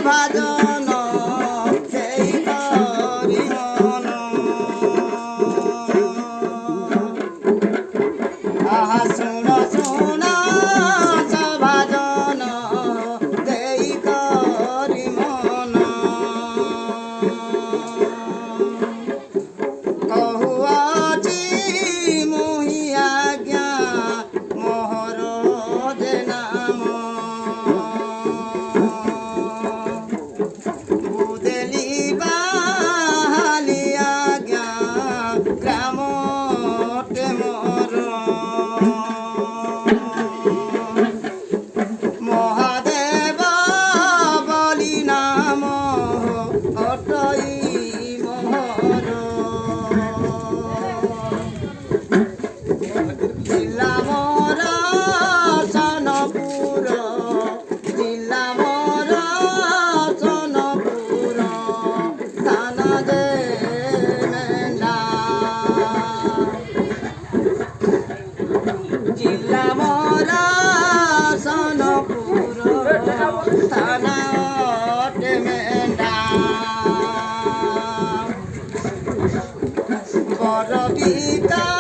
ভাজন সেই করি মন আহা শুন শুন ভাজন দেই করি মন কহুয়াছি মুহি আজ্ঞা মোহর যে নাম বুদেলি বাহালি আজ্ঞা গ্রামতে মোর মহাদেব বলি নাম অটই মোহর জিলা মোর সনপুর জিলা মোর সনপুর থানা দে মেলা জিলা মোর সনপুর থানা মেলা বড় গীতা